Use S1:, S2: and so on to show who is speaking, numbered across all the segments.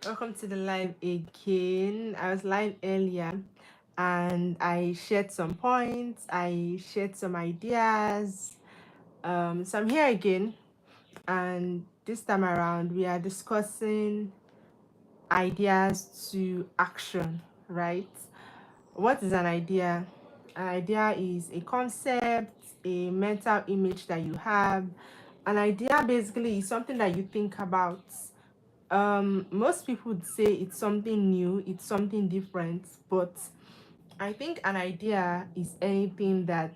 S1: Welcome to the live again. I was live earlier and I shared some points, I shared some ideas. So I'm here again, and this time around we are discussing ideas to action, right? What is an idea? An idea is a concept, a mental image that you have. An idea basically is something that you think about. Most people would say it's something new, it's something different, but I think an idea is anything that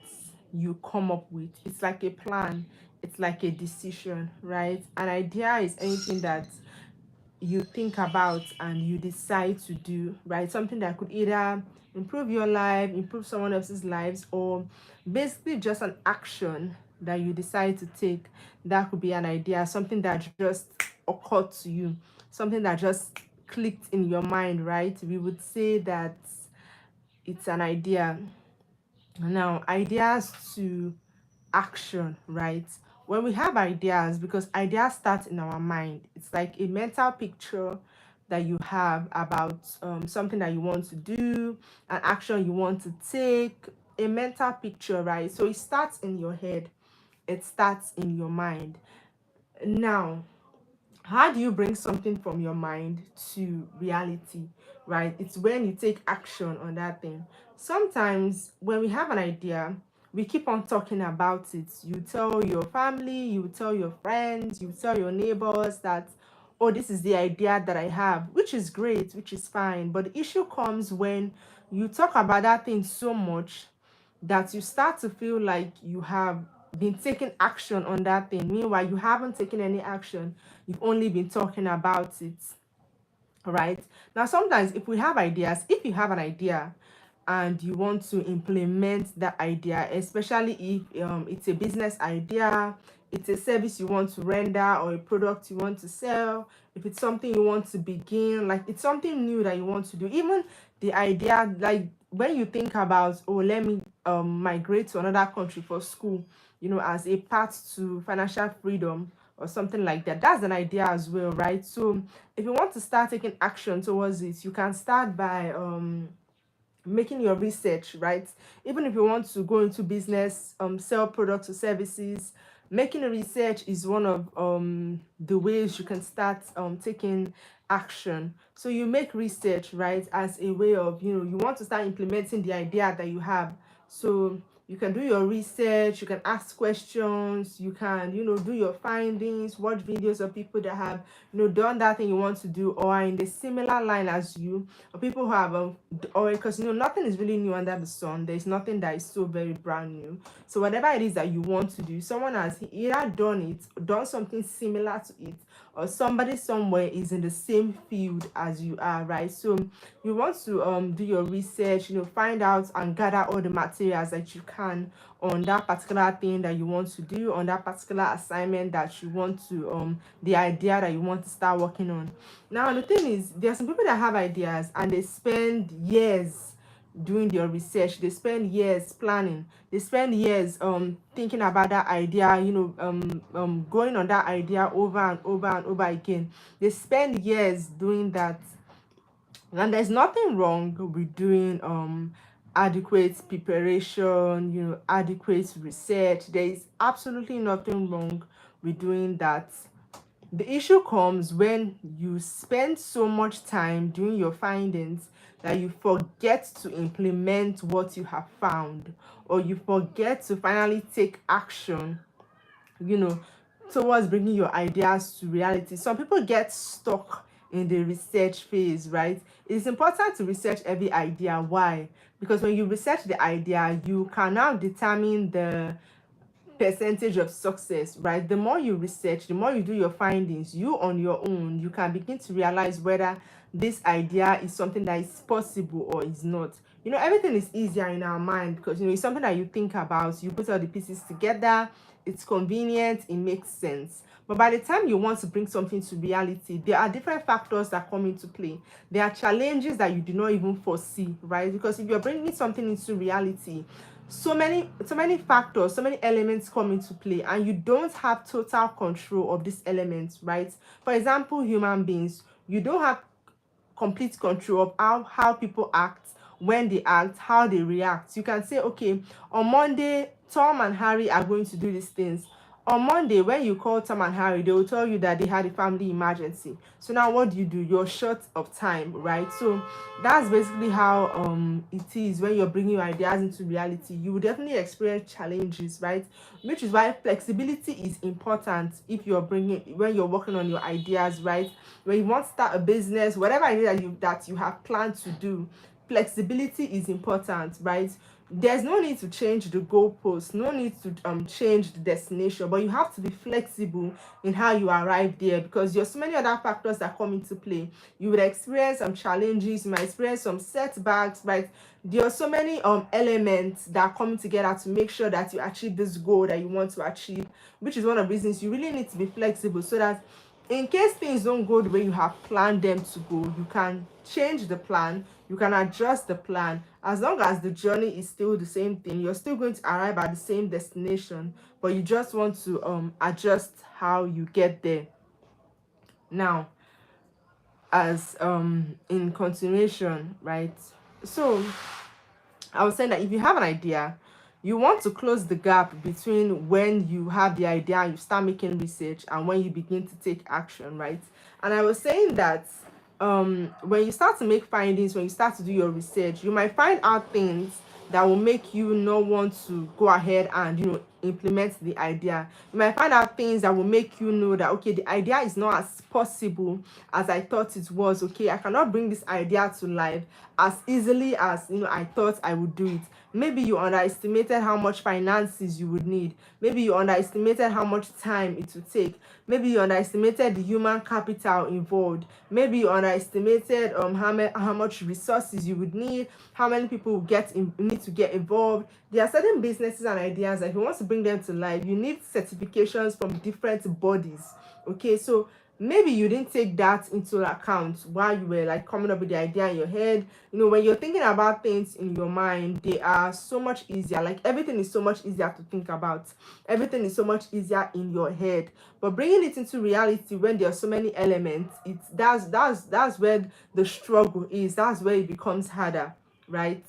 S1: you come up with. It's like a plan, it's like a decision, right? An idea is anything that you think about and you decide to do, right? Something that could either improve your life, improve someone else's lives, or basically just an action that you decide to take. That could be an idea, something that just occurred to you, something that just clicked in your mind, right? We would say that it's an idea. Now, ideas to action, right? When we have ideas, because ideas start in our mind, it's like a mental picture that you have about something that you want to do, an action you want to take, a mental picture, right? So it starts in your head, it starts in your mind. Now, how do you bring something from your mind to reality, right? It's when you take action on that thing. Sometimes when we have an idea, we keep on talking about it. You tell your family, you tell your friends, you tell your neighbors that, oh, this is the idea that I have, which is great, which is fine. But the issue comes when you talk about that thing so much that you start to feel like you have been taking action on that thing. Meanwhile, you haven't taken any action. You've only been talking about it, right? Now, sometimes if we have ideas, if you have an idea and you want to implement that idea, especially if it's a business idea, it's a service you want to render or a product you want to sell, if it's something you want to begin, like it's something new that you want to do, even the idea, like when you think about, oh, let me migrate to another country for school, as a path to financial freedom or something like that, that's an idea as well, right? So if you want to start taking action towards it, you can start by making your research, right? Even if you want to go into business, sell products or services, making research is one of the ways you can start taking action. So you make research, right, as a way of, you want to start implementing the idea that you have. So you can do your research, you can ask questions, you can, do your findings, watch videos of people that have, done that thing you want to do or are in the similar line as you, or people who have or because nothing is really new under the sun. There's nothing that is so very brand new. So whatever it is that you want to do, someone has either done something similar to it, or somebody somewhere is in the same field as you are, right? So you want to do your research, find out and gather all the materials that you can on that particular thing that you want to do, on that particular assignment that you want to the idea that you want to start working on. Now the thing is, there are some people that have ideas and they spend years doing their research, they spend years planning, they spend years thinking about that idea, going on that idea over and over and over again. They spend years doing that, and there's nothing wrong with doing adequate preparation, adequate research. There is absolutely nothing wrong with doing that. The issue comes when you spend so much time doing your findings that you forget to implement what you have found, or you forget to finally take action, you know, towards bringing your ideas to reality. Some people get stuck in the research phase, right? It's important to research every idea. Why? Because when you research the idea, you can now determine the percentage of success, right? The more you research, the more you do your findings, you on your own, you can begin to realize whether this idea is something that is possible or is not. Everything is easier in our mind because it's something that you think about, you put all the pieces together, it's convenient, it makes sense. But by the time you want to bring something to reality, there are different factors that come into play. There are challenges that you do not even foresee, right? Because if you're bringing something into reality, so many factors, so many elements come into play, and you don't have total control of these elements, right? For example, human beings, you don't have complete control of how people act, when they act, how they react. You can say, okay, on Monday, Tom and Harry are going to do these things. On Monday, when you call Tom and Harry, they will tell you that they had a family emergency. So now what do? You're short of time, right? So that's basically how it is when you're bringing your ideas into reality. You will definitely experience challenges, right? Which is why flexibility is important if you're bringing when you're working on your ideas, right? When you want to start a business, whatever it is that you have planned to do, flexibility is important, right? There's no need to change the goalpost, no need to change the destination, but you have to be flexible in how you arrive there, because there's so many other factors that come into play. You would experience some challenges, you might experience some setbacks, right? There are so many elements that are coming together to make sure that you achieve this goal that you want to achieve, which is one of the reasons you really need to be flexible, so that in case things don't go the way you have planned them to go, you can change the plan, you can adjust the plan. As long as the journey is still the same thing, you're still going to arrive at the same destination, but you just want to adjust how you get there. Now, as in continuation, right? So I was saying that if you have an idea, you want to close the gap between when you have the idea and you start making research and when you begin to take action, right? And I was saying that when you start to make findings, when you start to do your research, you might find out things that will make you not want to go ahead and implement the idea. You might find out things that will make you know that, okay, the idea is not as possible as I thought it was. Okay, I cannot bring this idea to life as easily as I thought I would do it. Maybe you underestimated how much finances you would need. Maybe you underestimated how much time it would take. Maybe you underestimated the human capital involved. Maybe you underestimated how much resources you would need, how many people need to get involved. There are certain businesses and ideas that if you want to bring them to life, you need certifications from different bodies. Okay, so maybe you didn't take that into account while you were like coming up with the idea in your head. When you're thinking about things in your mind, they are so much easier. Like everything is so much easier to think about. Everything is so much easier in your head. But bringing it into reality when there are so many elements, that's where the struggle is. That's where it becomes harder, right?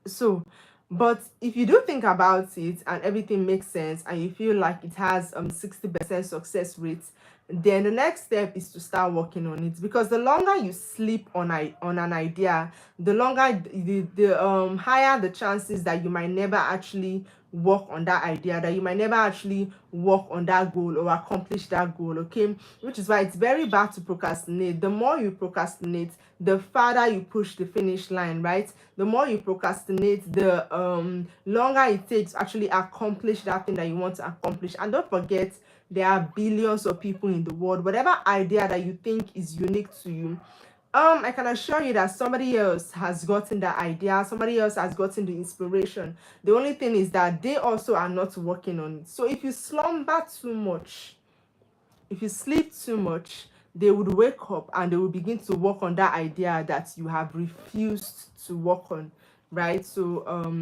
S1: So, but if you do think about it and everything makes sense and you feel like it has 60% success rate, then the next step is to start working on it, because the longer you sleep on an idea, the longer the higher the chances that you might never actually work on that idea, that you might never actually work on that goal or accomplish that goal. Okay, which is why it's very bad to procrastinate. The more you procrastinate, the farther you push the finish line, right? The more you procrastinate, the longer it takes to actually accomplish that thing that you want to accomplish. And don't forget, there are billions of people in the world. Whatever idea that you think is unique to you, I can assure you that somebody else has gotten that idea, somebody else has gotten the inspiration. The only thing is that they also are not working on it. So if you slumber too much, if you sleep too much, they would wake up and they will begin to work on that idea that you have refused to work on, right? So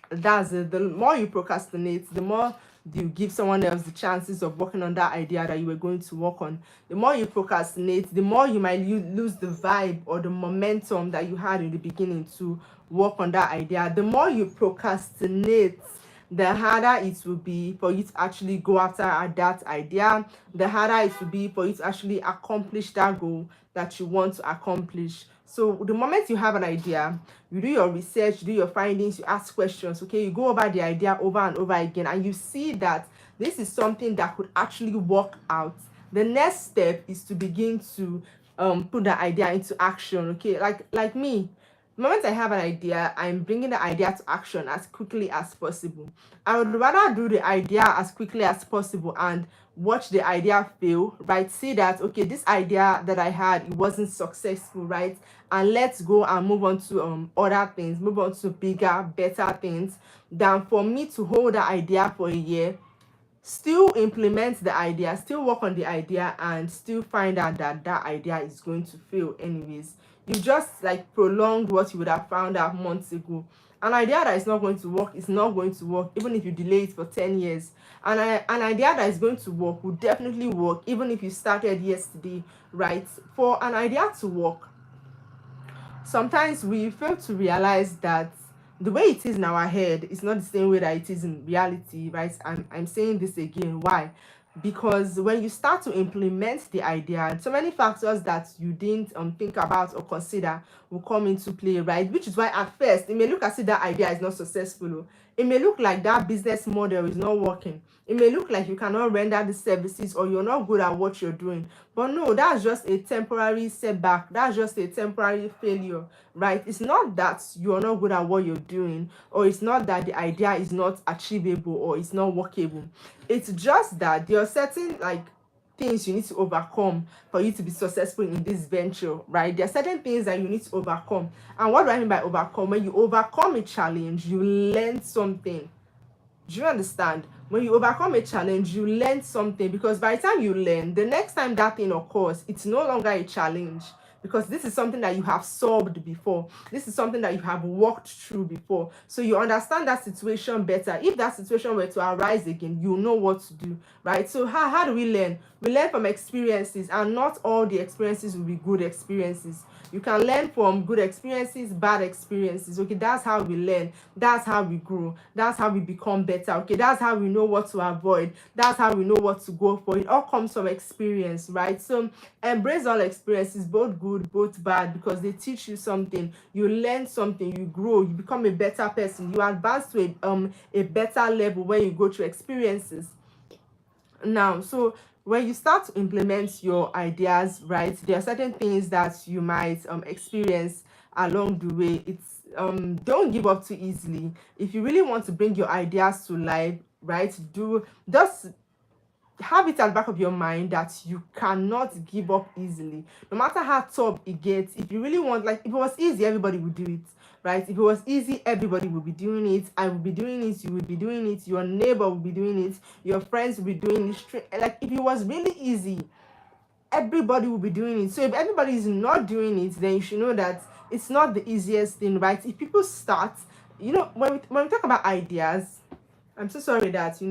S1: that's it. The more you procrastinate, the more you give someone else the chances of working on that idea that you were going to work on. The more you procrastinate, the more you might lose the vibe or the momentum that you had in the beginning to work on that idea. The more you procrastinate, the harder it will be for you to actually go after that idea, the harder it will be for you to actually accomplish that goal that you want to accomplish. So the moment you have an idea, you do your research, you do your findings, you ask questions, okay, you go over the idea over and over again, and you see that this is something that could actually work out. The next step is to begin to put the idea into action. Okay, like me, the moment I have an idea, I'm bringing the idea to action as quickly as possible. I would rather do the idea as quickly as possible and watch the idea fail, right? See that, okay, this idea that I had, it wasn't successful, right? And let's go and move on to other things, move on to bigger, better things, than for me to hold the idea for a year, still implement the idea, still work on the idea, and still find out that that idea is going to fail anyways. You just like prolonged what you would have found out months ago. An idea that is not going to work is not going to work, even if you delay it for 10 years. And an idea that is going to work will definitely work, even if you started yesterday, right? For an idea to work, sometimes we fail to realize that the way it is in our head is not the same way that it is in reality, right? I'm saying this again. Why? Because when you start to implement the idea, so many factors that you didn't think about or consider will come into play, right? Which is why at first it may look as if that idea is not successful. It may look like that business model is not working. It may look like you cannot render the services or you're not good at what you're doing. But no, that's just a temporary setback. That's just a temporary failure, right? It's not that you're not good at what you're doing, or it's not that the idea is not achievable or it's not workable. It's just that there are certain things you need to overcome for you to be successful in this venture, right? There are certain things that you need to overcome. And what do I mean by overcome? When you overcome a challenge, you learn something. Do you understand? When you overcome a challenge, you learn something, because by the time you learn, the next time that thing occurs, it's no longer a challenge, because this is something that you have solved before. This is something that you have walked through before. So you understand that situation better. If that situation were to arise again, you know what to do, right? So how do we learn? We learn from experiences, and not all the experiences will be good experiences. You can learn from good experiences, bad experiences. Okay, that's how we learn. That's how we grow. That's how we become better. Okay, that's how we know what to avoid. That's how we know what to go for. It all comes from experience, right? So embrace all experiences, both good, both bad, because they teach you something. You learn something. You grow. You become a better person. You advance to a better level when you go through experiences. Now, so when you start to implement your ideas, right, there are certain things that you might experience along the way. It's don't give up too easily. If you really want to bring your ideas to life, right, do just have it at the back of your mind that you cannot give up easily, no matter how tough it gets. If you really want, like, if it was easy, everybody would do it, right? If it was easy, everybody would be doing it. I would be doing it, you would be doing it, your neighbor would be doing it, your friends would be doing it. Like, if it was really easy, everybody will be doing it. So if everybody is not doing it, then you should know that it's not the easiest thing, right? If people start, when we talk about ideas, I'm so sorry that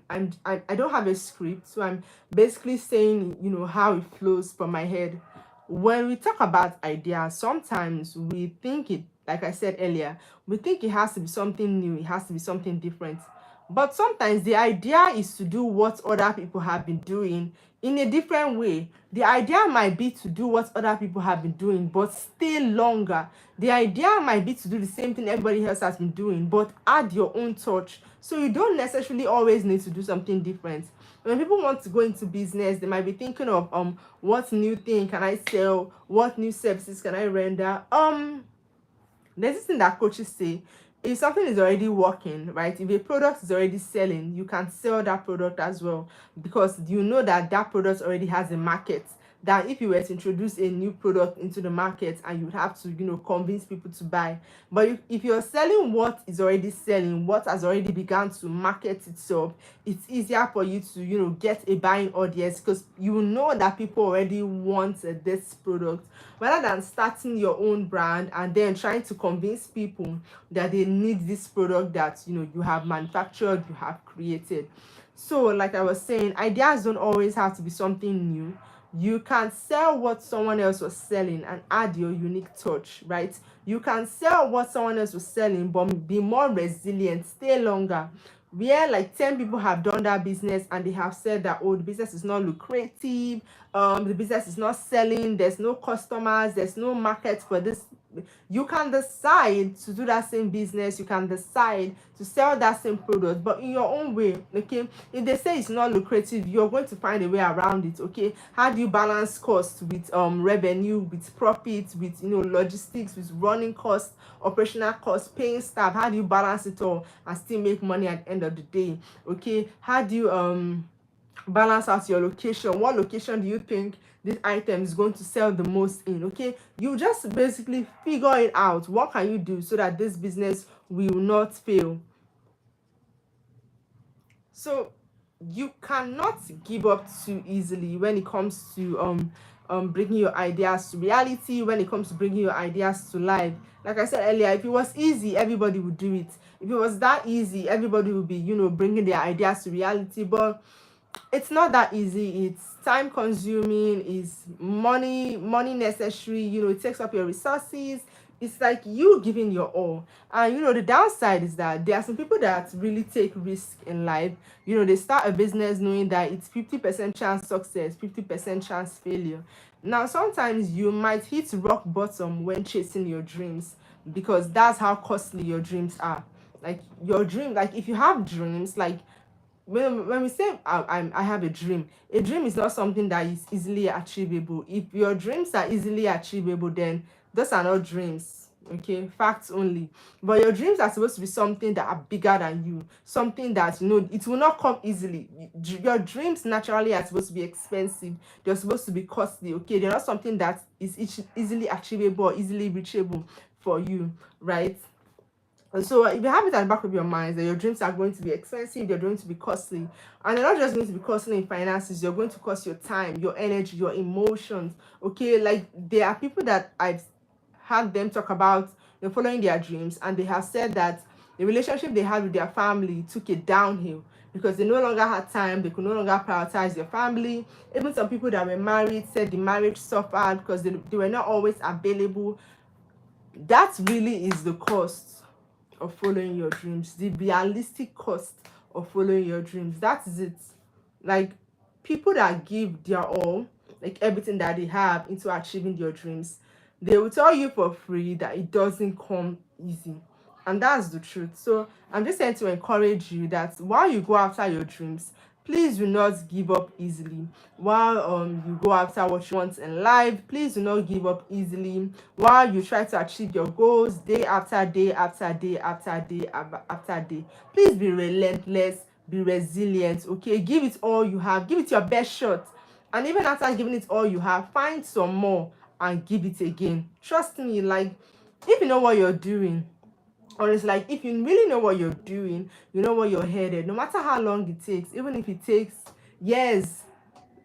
S1: I don't have a script, so I'm basically saying how it flows from my head. When we talk about ideas, sometimes we think it, like I said earlier, we think it has to be something new, it has to be something different. But sometimes the idea is to do what other people have been doing in a different way. The idea might be to do what other people have been doing, but stay longer. The idea might be to do the same thing everybody else has been doing, but add your own touch. So you don't necessarily always need to do something different. When people want to go into business, they might be thinking of what new thing can I sell, what new services can I render. There's this thing that coaches say: if something is already working, right, if a product is already selling, you can sell that product as well, because you know that that product already has a market. That if you were to introduce a new product into the market, and you would have to convince people to buy. But if you're selling what is already selling, what has already begun to market itself, it's easier for you to get a buying audience, because you know that people already want this product, rather than starting your own brand and then trying to convince people that they need this product that you have manufactured, you have created. So like I was saying, ideas don't always have to be something new. You can sell what someone else was selling and add your unique touch, right? You can sell what someone else was selling, but be more resilient, stay longer. Where like 10 people have done that business and they have said that, oh, the business is not lucrative, the business is not selling, there's no customers, there's no market for this. You can decide to do that same business, you can decide to sell that same product, but in your own way. Okay, if they say it's not lucrative, you're going to find a way around it. Okay, how do you balance costs with revenue, with profit, with logistics, with running costs, operational costs, paying staff? How do you balance it all and still make money at the end of the day? Okay, how do you balance out your location? What location do you think this item is going to sell the most in? Okay, you just basically figure it out. What can you do so that this business will not fail? So you cannot give up too easily when it comes to bringing your ideas to reality, when it comes to bringing your ideas to life. Like I said earlier, if it was easy, everybody would do it. If it was that easy, everybody would be, bringing their ideas to reality. But it's not that easy. It's time consuming, it's money necessary, it takes up your resources. It's like you giving your all. And the downside is that there are some people that really take risk in life. They start a business knowing that it's 50% chance success, 50% chance failure. Now sometimes you might hit rock bottom when chasing your dreams, because that's how costly your dreams are. Like your dream, like if you have dreams, like when we say I have a dream is not something that is easily achievable. If your dreams are easily achievable, then those are not dreams. Okay, facts only. But your dreams are supposed to be something that are bigger than you, something that it will not come easily. Your dreams naturally are supposed to be expensive, they're supposed to be costly. Okay, they're not something that is easily achievable or easily reachable for you, right? And so if you have it at the back of your mind that your dreams are going to be expensive, they're going to be costly, and they're not just going to be costly in finances, you're going to cost your time, your energy, your emotions. Okay, like there are people that I've had them talk about following their dreams, and they have said that the relationship they had with their family took it downhill because they no longer had time, they could no longer prioritize their family. Even some people that were married said the marriage suffered because they were not always available. That really is the cost of following your dreams, the realistic cost of following your dreams. That is it. Like people that give their all, like everything that they have into achieving your dreams, they will tell you for free that it doesn't come easy. And that's the truth. So I'm just here to encourage you that while you go after your dreams, please do not give up easily. While you go after what you want in life, please do not give up easily. While you try to achieve your goals day after day after day after day after day, please be relentless, be resilient. Okay, give it all you have, give it your best shot. And even after giving it all you have, find some more and give it again. Trust me, like if you know what you're doing, or it's like if you really know what you're doing, you know what you're headed, no matter how long it takes, even if it takes years,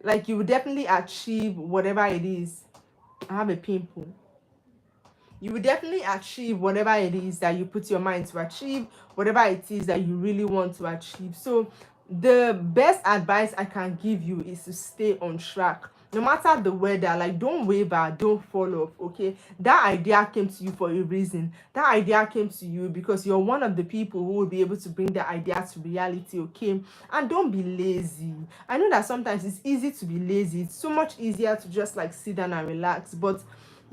S1: like you will definitely achieve whatever it is. I have a pimple. You will definitely achieve whatever it is that you put your mind to achieve, whatever it is that you really want to achieve. So the best advice I can give you is to stay on track, no matter the weather. Like don't waver, don't fall off. Okay, that idea came to you for a reason. That idea came to you because you're one of the people who will be able to bring the idea to reality. Okay, and don't be lazy. I know that sometimes it's easy to be lazy. It's so much easier to just like sit down and relax, but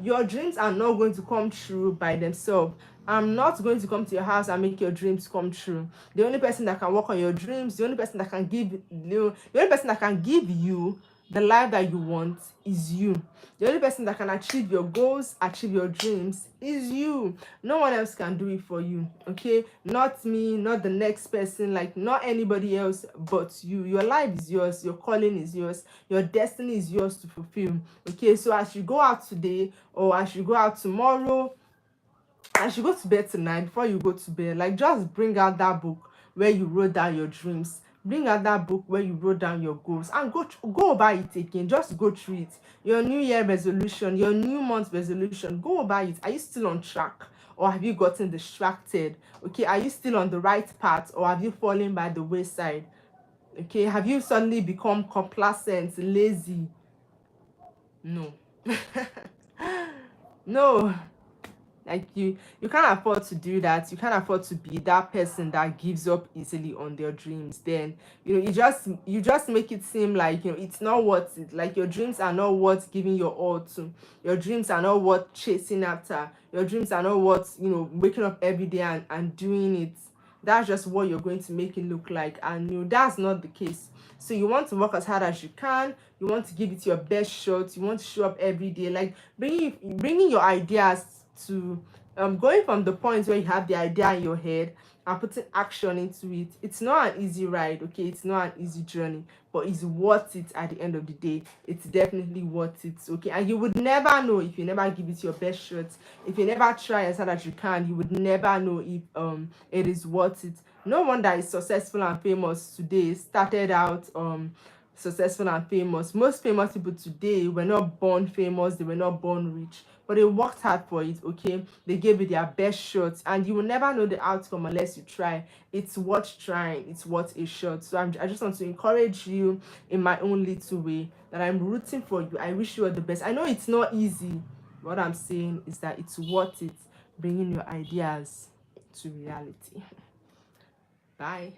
S1: your dreams are not going to come true by themselves. I'm not going to come to your house and make your dreams come true. The only person that can work on your dreams, the only person that can give you, the only person that can give you the life that you want is you. The only person that can achieve your goals, achieve your dreams is you. No one else can do it for you. Okay, not me, not the next person, like not anybody else but you. Your life is yours, your calling is yours, your destiny is yours to fulfill. Okay, so as you go out today or as you go out tomorrow, as you go to bed tonight, before you go to bed, like just bring out that book where you wrote down your dreams, bring out that book where you wrote down your goals, and go over it again. Just go through it. Your new year resolution, your new month resolution, go over it. Are you still on track, or have you gotten distracted? Okay, are you still on the right path, or have you fallen by the wayside? Okay, have you suddenly become complacent, lazy? No. No, like you can't afford to do that. You can't afford to be that person that gives up easily on their dreams. Then you just make it seem like it's not worth it. Like your dreams are not worth giving your all to. Your dreams are not worth chasing after. Your dreams are not worth waking up every day and doing it. That's just what you're going to make it look like, and that's not the case. So you want to work as hard as you can. You want to give it your best shot. You want to show up every day, like bringing your ideas to going from the point where you have the idea in your head and putting action into it. It's not an easy ride. Okay, it's not an easy journey, but it's worth it. At the end of the day, it's definitely worth it. Okay, and you would never know if you never give it your best shot. If you never try as hard as you can, you would never know if it is worth it. No one that is successful and famous today started out successful and famous. Most famous people today were not born famous, they were not born rich, but they worked hard for it, okay? They gave it their best shot, and you will never know the outcome unless you try. It's worth trying, it's worth a shot. So I just want to encourage you in my own little way that I'm rooting for you. I wish you all the best. I know it's not easy. What I'm saying is that it's worth it, bringing your ideas to reality. Bye.